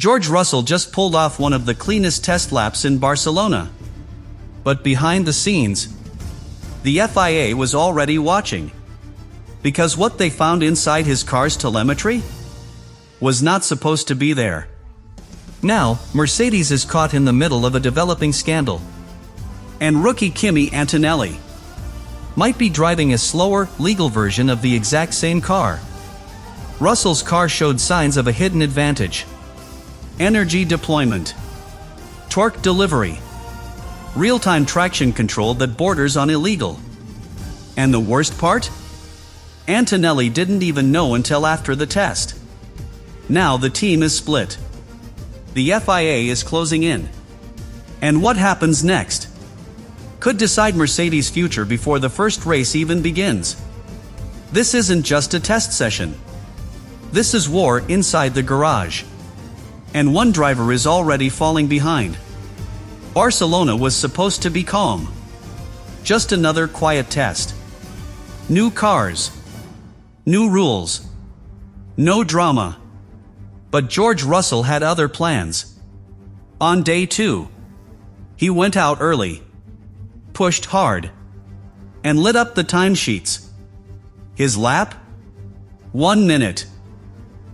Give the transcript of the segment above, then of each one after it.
George Russell just pulled off one of the cleanest test laps in Barcelona. But behind the scenes, the FIA was already watching. Because what they found inside his car's telemetry was not supposed to be there. Now, Mercedes is caught in the middle of a developing scandal. And rookie Kimi Antonelli might be driving a slower, legal version of the exact same car. Russell's car showed signs of a hidden advantage. Energy deployment, torque delivery, real-time traction control that borders on illegal. And the worst part? Antonelli didn't even know until after the test. Now the team is split. The FIA is closing in. And what happens next could decide Mercedes' future before the first race even begins. This isn't just a test session. This is war inside the garage. And one driver is already falling behind. Barcelona was supposed to be calm. Just another quiet test. New cars. New rules. No drama. But George Russell had other plans. On day 2, he went out early, pushed hard, and lit up the timesheets. His lap? 1 minute.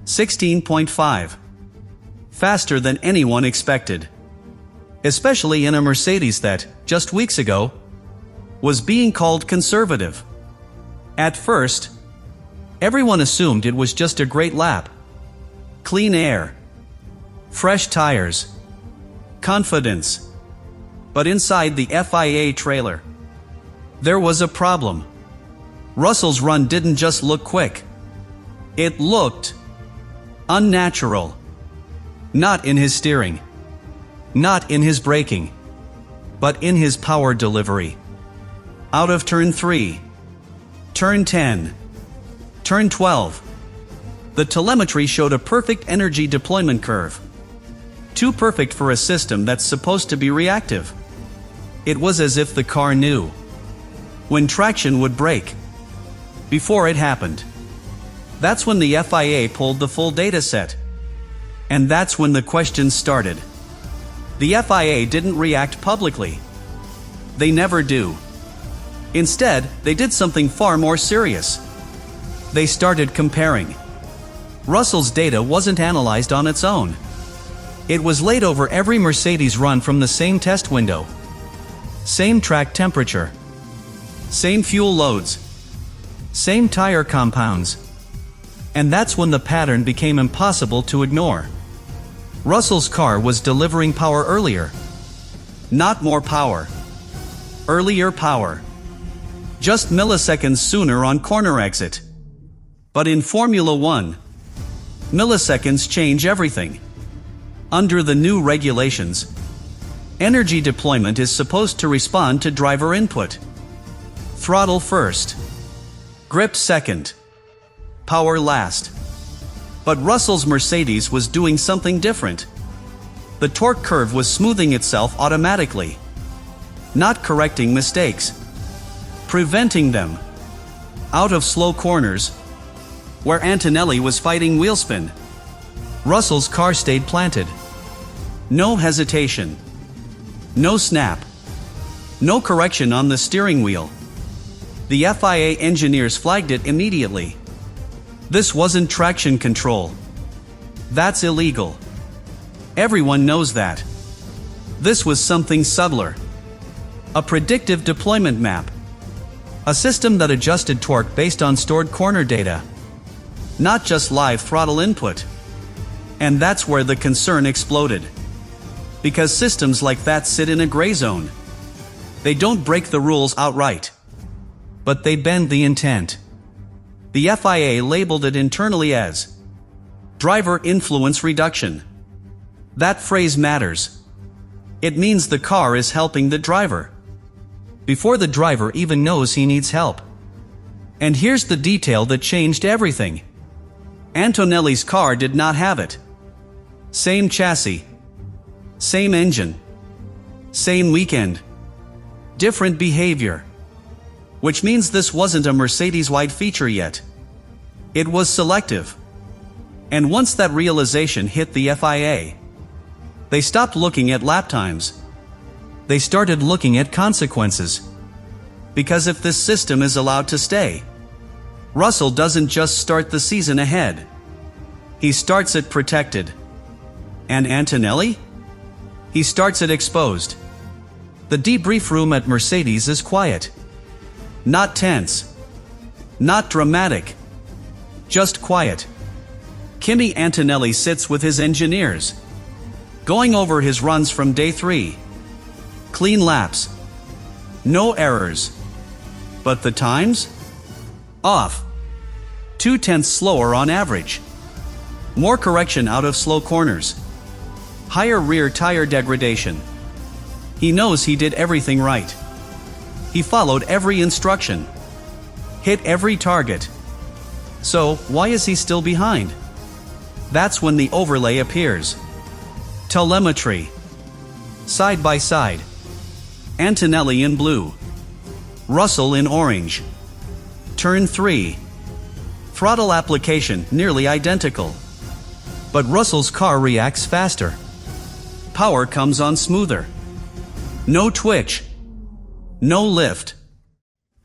16.5. Faster than anyone expected. Especially in a Mercedes that, just weeks ago, was being called conservative. At first, everyone assumed it was just a great lap. Clean air, fresh tires, confidence. But inside the FIA trailer, there was a problem. Russell's run didn't just look quick. It looked unnatural. Not in his steering, not in his braking, but in his power delivery. Out of turn 3, turn 10, turn 12, the telemetry showed a perfect energy deployment curve. Too perfect for a system that's supposed to be reactive. It was as if the car knew when traction would break before it happened. That's when the FIA pulled the full data set. And that's when the questions started. The FIA didn't react publicly. They never do. Instead, they did something far more serious. They started comparing. Russell's data wasn't analyzed on its own. It was laid over every Mercedes run from the same test window. Same track temperature. Same fuel loads. Same tire compounds. And that's when the pattern became impossible to ignore. Russell's car was delivering power earlier. Not more power. Earlier power. Just milliseconds sooner on corner exit. But in Formula 1, milliseconds change everything. Under the new regulations, energy deployment is supposed to respond to driver input. Throttle first. Grip second. Power last. But Russell's Mercedes was doing something different. The torque curve was smoothing itself automatically. Not correcting mistakes. Preventing them. Out of slow corners, where Antonelli was fighting wheel spin, Russell's car stayed planted. No hesitation. No snap. No correction on the steering wheel. The FIA engineers flagged it immediately. This wasn't traction control. That's illegal. Everyone knows that. This was something subtler. A predictive deployment map. A system that adjusted torque based on stored corner data. Not just live throttle input. And that's where the concern exploded. Because systems like that sit in a gray zone. They don't break the rules outright. But they bend the intent. The FIA labeled it internally as driver influence reduction. That phrase matters. It means the car is helping the driver before the driver even knows he needs help. And here's the detail that changed everything. Antonelli's car did not have it. Same chassis. Same engine. Same weekend. Different behavior. Which means this wasn't a Mercedes-wide feature yet. It was selective. And once that realization hit the FIA, they stopped looking at lap times. They started looking at consequences. Because if this system is allowed to stay, Russell doesn't just start the season ahead. He starts it protected. And Antonelli? He starts it exposed. The debrief room at Mercedes is quiet. Not tense. Not dramatic. Just quiet. Kimi Antonelli sits with his engineers, going over his runs from day 3. Clean laps. No errors. But the times? Off. 0.2 slower on average. More correction out of slow corners. Higher rear tire degradation. He knows he did everything right. He followed every instruction. Hit every target. So, why is he still behind? That's when the overlay appears. Telemetry. Side by side. Antonelli in blue. Russell in orange. Turn 3. Throttle application nearly identical. But Russell's car reacts faster. Power comes on smoother. No twitch. No lift.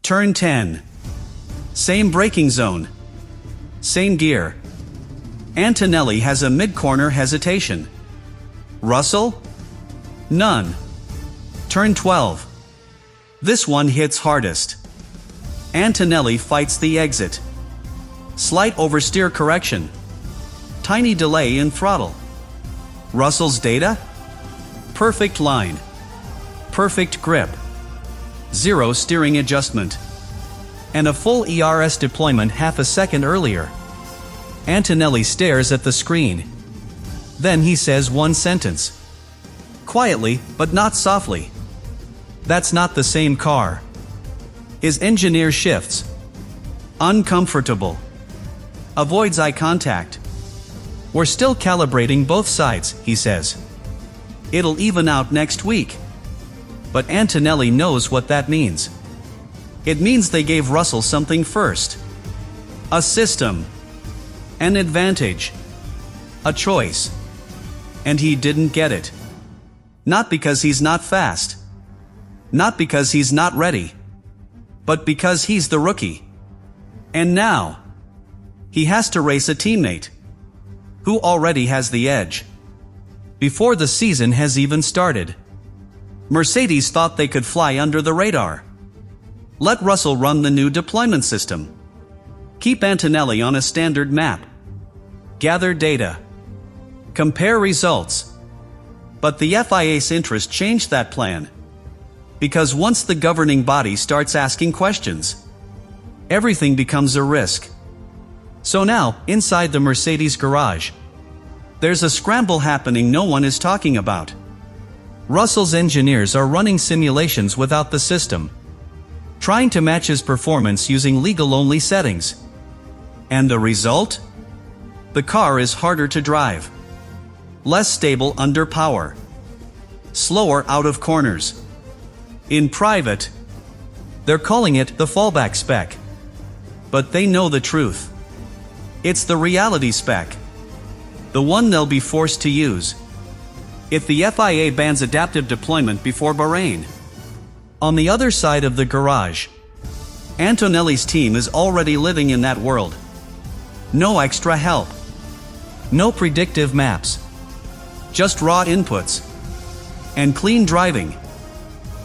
Turn 10. Same braking zone. Same gear. Antonelli has a mid-corner hesitation. Russell? None. Turn 12. This one hits hardest. Antonelli fights the exit. Slight oversteer correction. Tiny delay in throttle. Russell's data? Perfect line. Perfect grip. Zero steering adjustment. And a full ERS deployment half a second earlier. Antonelli stares at the screen. Then he says one sentence. Quietly, but not softly. That's not the same car. His engineer shifts. Uncomfortable. Avoids eye contact. We're still calibrating both sides, he says. It'll even out next week. But Antonelli knows what that means. It means they gave Russell something first. A system. An advantage. A choice. And he didn't get it. Not because he's not fast. Not because he's not ready. But because he's the rookie. And now, he has to race a teammate who already has the edge. Before the season has even started, Mercedes thought they could fly under the radar. Let Russell run the new deployment system. Keep Antonelli on a standard map. Gather data. Compare results. But the FIA's interest changed that plan. Because once the governing body starts asking questions, everything becomes a risk. So now, inside the Mercedes garage, there's a scramble happening no one is talking about. Russell's engineers are running simulations without the system, trying to match his performance using legal-only settings. And the result? The car is harder to drive, less stable under power, slower out of corners. In private, they're calling it the fallback spec. But they know the truth. It's the reality spec. The one they'll be forced to use if the FIA bans adaptive deployment before Bahrain. On the other side of the garage, Antonelli's team is already living in that world. No extra help. No predictive maps. Just raw inputs. And clean driving.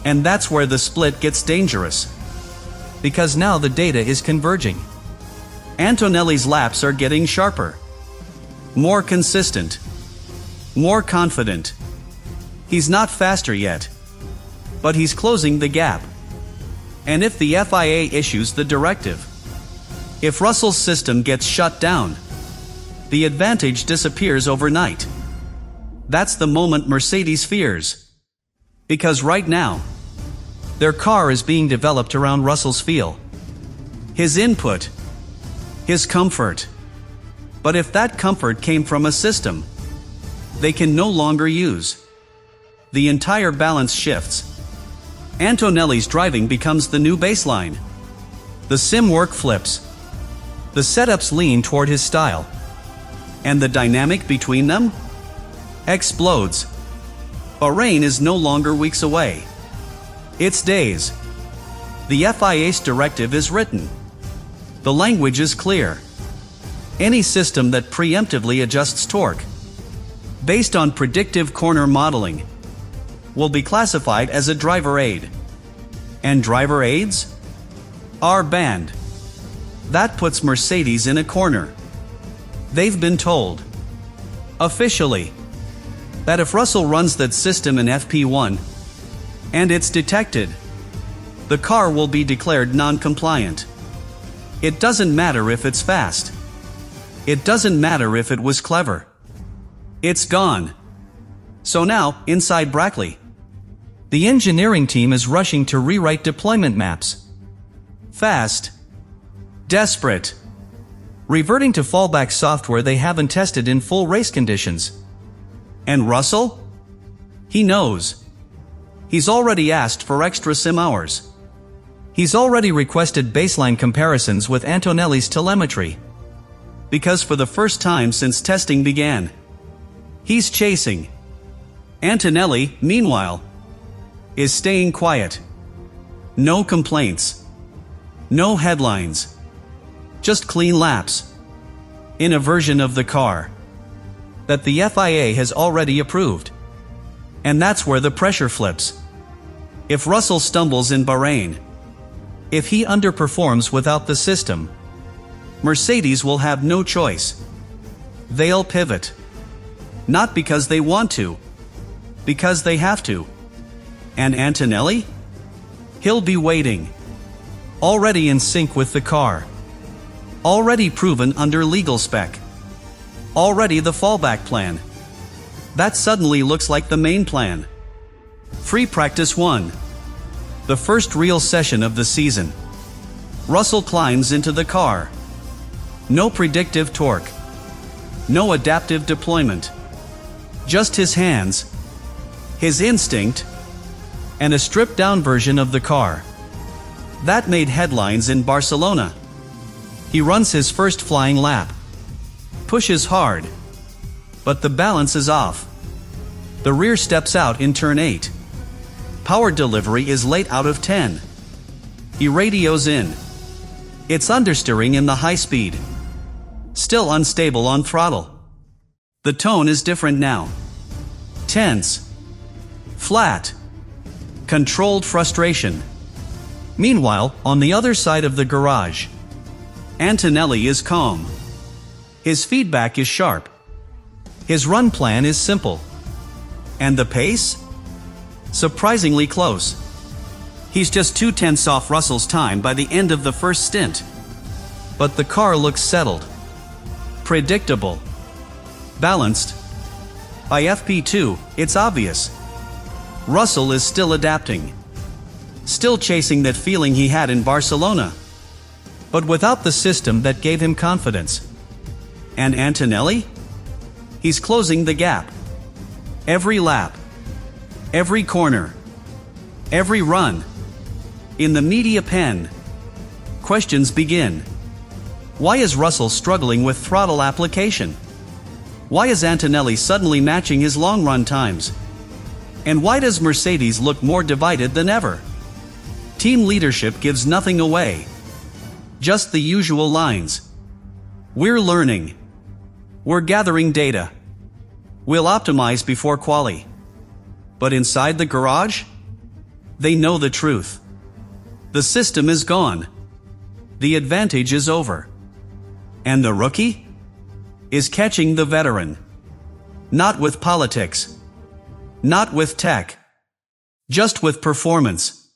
And that's where the split gets dangerous. Because now the data is converging. Antonelli's laps are getting sharper. More consistent. More confident. He's not faster yet. But he's closing the gap. And if the FIA issues the directive, if Russell's system gets shut down, the advantage disappears overnight. That's the moment Mercedes fears. Because right now, their car is being developed around Russell's feel. His input. His comfort. But if that comfort came from a system they can no longer use, the entire balance shifts. Antonelli's driving becomes the new baseline. The sim work flips. The setups lean toward his style. And the dynamic between them explodes. Bahrain is no longer weeks away. It's days. The FIA's directive is written. The language is clear. Any system that preemptively adjusts torque based on predictive corner modeling will be classified as a driver aid. And driver aids are banned. That puts Mercedes in a corner. They've been told, officially, that if Russell runs that system in FP1 and it's detected, the car will be declared non-compliant. It doesn't matter if it's fast. It doesn't matter if it was clever. It's gone. So now, inside Brackley, the engineering team is rushing to rewrite deployment maps. Fast. Desperate. Reverting to fallback software they haven't tested in full race conditions. And Russell? He knows. He's already asked for extra sim hours. He's already requested baseline comparisons with Antonelli's telemetry. Because for the first time since testing began, he's chasing. Antonelli, meanwhile, is staying quiet. No complaints. No headlines. Just clean laps. In a version of the car that the FIA has already approved. And that's where the pressure flips. If Russell stumbles in Bahrain, if he underperforms without the system, Mercedes will have no choice. They'll pivot. Not because they want to, because they have to. And Antonelli? He'll be waiting. Already in sync with the car. Already proven under legal spec. Already the fallback plan. That suddenly looks like the main plan. Free practice 1. The first real session of the season. Russell climbs into the car. No predictive torque. No adaptive deployment. Just his hands, his instinct, and a stripped-down version of the car. That made headlines in Barcelona. He runs his first flying lap. Pushes hard. But the balance is off. The rear steps out in turn 8. Power delivery is late out of 10. He radios in. It's understeering in the high speed. Still unstable on throttle. The tone is different now. Tense. Flat. Controlled frustration. Meanwhile, on the other side of the garage, Antonelli is calm. His feedback is sharp. His run plan is simple. And the pace? Surprisingly close. He's just 2/10 off Russell's time by the end of the first stint. But the car looks settled. Predictable. Balanced. By FP2, it's obvious. Russell is still adapting. Still chasing that feeling he had in Barcelona. But without the system that gave him confidence. And Antonelli? He's closing the gap. Every lap. Every corner. Every run. In the media pen, questions begin. Why is Russell struggling with throttle application? Why is Antonelli suddenly matching his long run times? And why does Mercedes look more divided than ever? Team leadership gives nothing away. Just the usual lines. We're learning. We're gathering data. We'll optimize before quali. But inside the garage? They know the truth. The system is gone. The advantage is over. And the rookie is catching the veteran. Not with politics. Not with tech. Just with performance.